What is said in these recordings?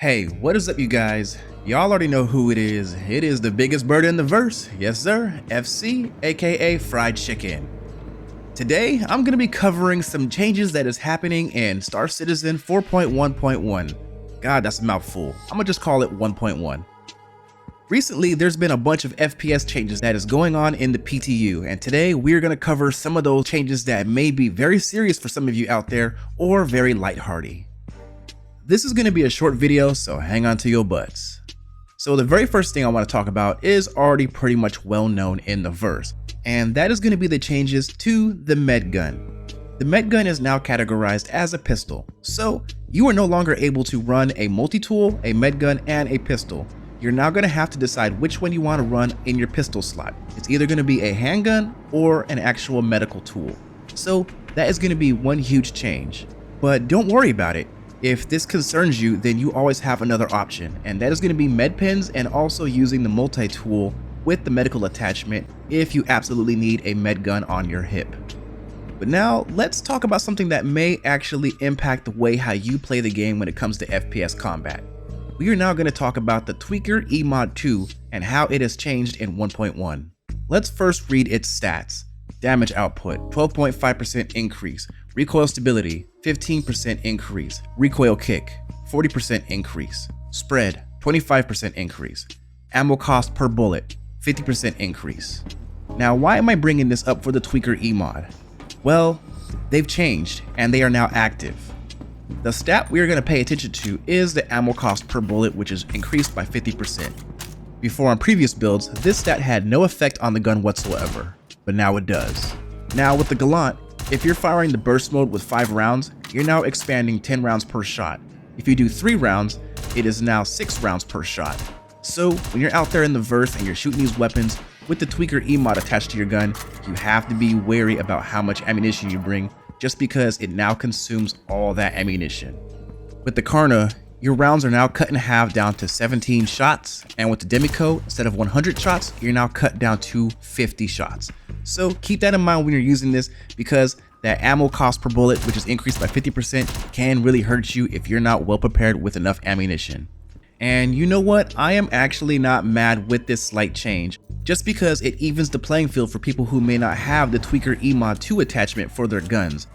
Hey, what is up you guys? Y'all already know who it is. It is the biggest bird in the verse. Yes sir, FC, aka Fried Chicken. Today, I'm going to be covering some changes that is happening in starcitizen 4.1.1. God, that's a mouthful. I'm gonna just call it 1.1. Recently, there's been a bunch of FPS changes that is going on in the PTU, and today we're going to cover some of those changes that may be very serious for some of you out there or very lighthearted. This is going to be a short video, so hang on to your butts. So the very first thing I want to talk about is already pretty much well known in the verse, and that is going to be the changes to the med gun. The med gun is now categorized as a pistol, so you are no longer able to run a multi-tool, a med gun, and a pistol. You're now going to have to decide which one you want to run in your pistol slot. It's either going to be a handgun or an actual medical tool. So that is going to be one huge change. But don't worry about it. If this concerns you, then you always have another option, and that is going to be med pens and also using the multi-tool with the medical attachment if you absolutely need a med gun on your hip. But now let's talk about something that may actually impact the way how you play the game when it comes to FPS combat. We are now going to talk about the Tweaker eMod 2 and how it has changed in 1.1. Let's first read its stats. Damage output, 12.5% increase. Recoil stability, 15% increase. Recoil kick, 40% increase. Spread, 25% increase. Ammo cost per bullet, 50% increase. Now, why am I bringing this up for the Tweaker eMod? Well, they've changed and they are now active. The stat we are going to pay attention to is the ammo cost per bullet, which is increased by 50%. Before on previous builds, this stat had no effect on the gun whatsoever, but now it does. Now with the Gallant, if you're firing the burst mode with 5 rounds, you're now expanding 10 rounds per shot. If you do 3 rounds, it is now 6 rounds per shot. So when you're out there in the verse and you're shooting these weapons with the Tweaker eMod attached to your gun, you have to be wary about how much ammunition you bring, just because it now consumes all that ammunition. With the Karna, your rounds are now cut in half down to 17 shots, and with the Demico, instead of 100 shots, you're now cut down to 50 shots. So keep that in mind when you're using this, because that ammo cost per bullet, which is increased by 50%, can really hurt you if you're not well prepared with enough ammunition. And you know what? I am actually not mad with this slight change, just because it evens the playing field for people who may not have the Tweaker eMod 2 attachment for their guns.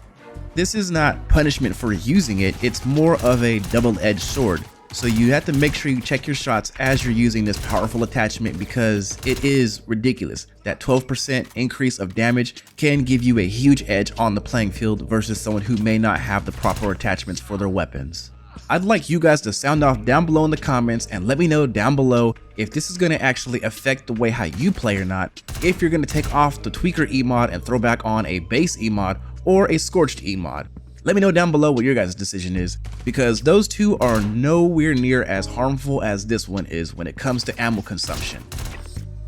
This is not punishment for using it, it's more of a double-edged sword. So you have to make sure you check your shots as you're using this powerful attachment, because it is ridiculous that 12% increase of damage can give you a huge edge on the playing field versus someone who may not have the proper attachments for their weapons. I'd like you guys to sound off down below in the comments and let me know down below if this is going to actually affect the way how you play or not, if you're going to take off the Tweaker eMod and throw back on a base eMod or a scorched eMod. Let me know down below what your guys' decision is, because those two are nowhere near as harmful as this one is when it comes to ammo consumption.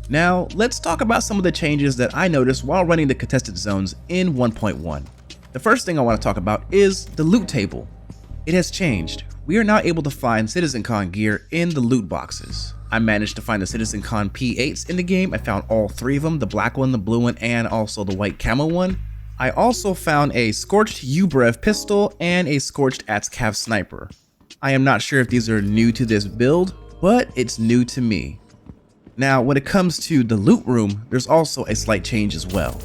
Now, let's talk about some of the changes that I noticed while running the contested zones in 1.1. The first thing I want to talk about is the loot table. It has changed. We are now able to find CitizenCon gear in the loot boxes. I managed to find the CitizenCon P8s in the game. I found all 3 of them, the black one, the blue one, and also the white camo one. I also found a scorched UBrev pistol and a scorched ATS-CAV sniper. I am not sure if these are new to this build, but it's new to me. Now, when it comes to the loot room, there's also a slight change as well.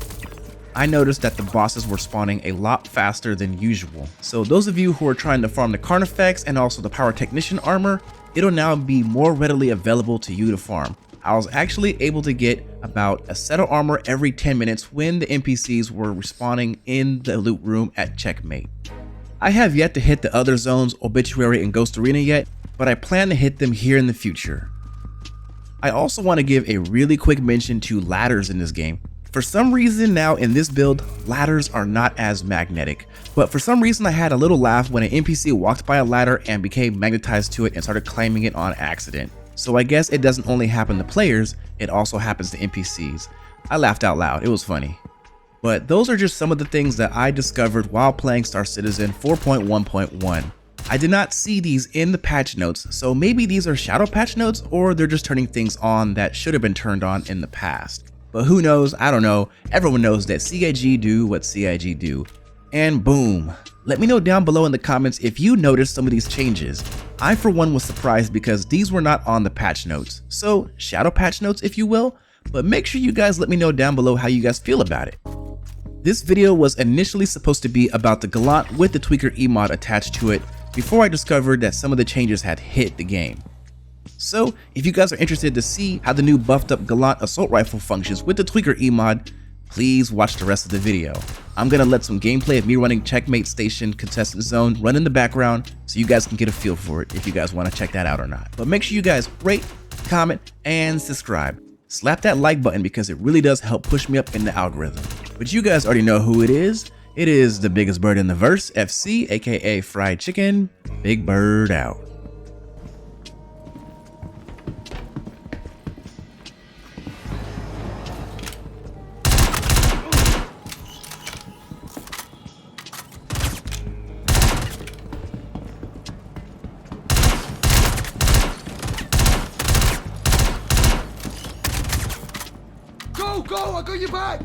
I noticed that the bosses were spawning a lot faster than usual. So those of you who are trying to farm the Carnifex and also the Power Technician armor, it'll now be more readily available to you to farm. I was actually able to get about a set of armor every 10 minutes when the NPCs were respawning in the loot room at checkmate. I have yet to hit the other zones, Obituary and Ghost Arena yet, but I plan to hit them here in the future. I also want to give a really quick mention to ladders in this game. For some reason now in this build, ladders are not as magnetic, but for some reason I had a little laugh when an NPC walked by a ladder and became magnetized to it and started climbing it on accident. So I guess it doesn't only happen to players, it also happens to NPCs. I laughed out loud, it was funny. But those are just some of the things that I discovered while playing starcitizen 4.1.1. I did not see these in the patch notes, so maybe these are shadow patch notes or they're just turning things on that should have been turned on in the past. But who knows, I don't know, everyone knows that CIG do what CIG do. and boom. Let me know down below in the comments if you noticed some of these changes. I for one was surprised because these were not on the patch notes. So shadow patch notes if you will, but make sure you guys let me know down below how you guys feel about it. This video was initially supposed to be about the Gallant with the tweaker emote attached to it before I discovered that some of the changes had hit the game. So if you guys are interested to see how the new buffed up Gallant assault rifle functions with the tweaker emote, please watch the rest of the video. I'm gonna let some gameplay of me running Checkmate Station Contestant Zone run in the background so you guys can get a feel for it if you guys want to check that out or not. But make sure you guys rate, comment, and subscribe. Slap that like button because it really does help push me up in the algorithm. But you guys already know who it is. It is the biggest bird in the verse, FC, aka Fried Chicken. Big Bird out. Go, I got your back!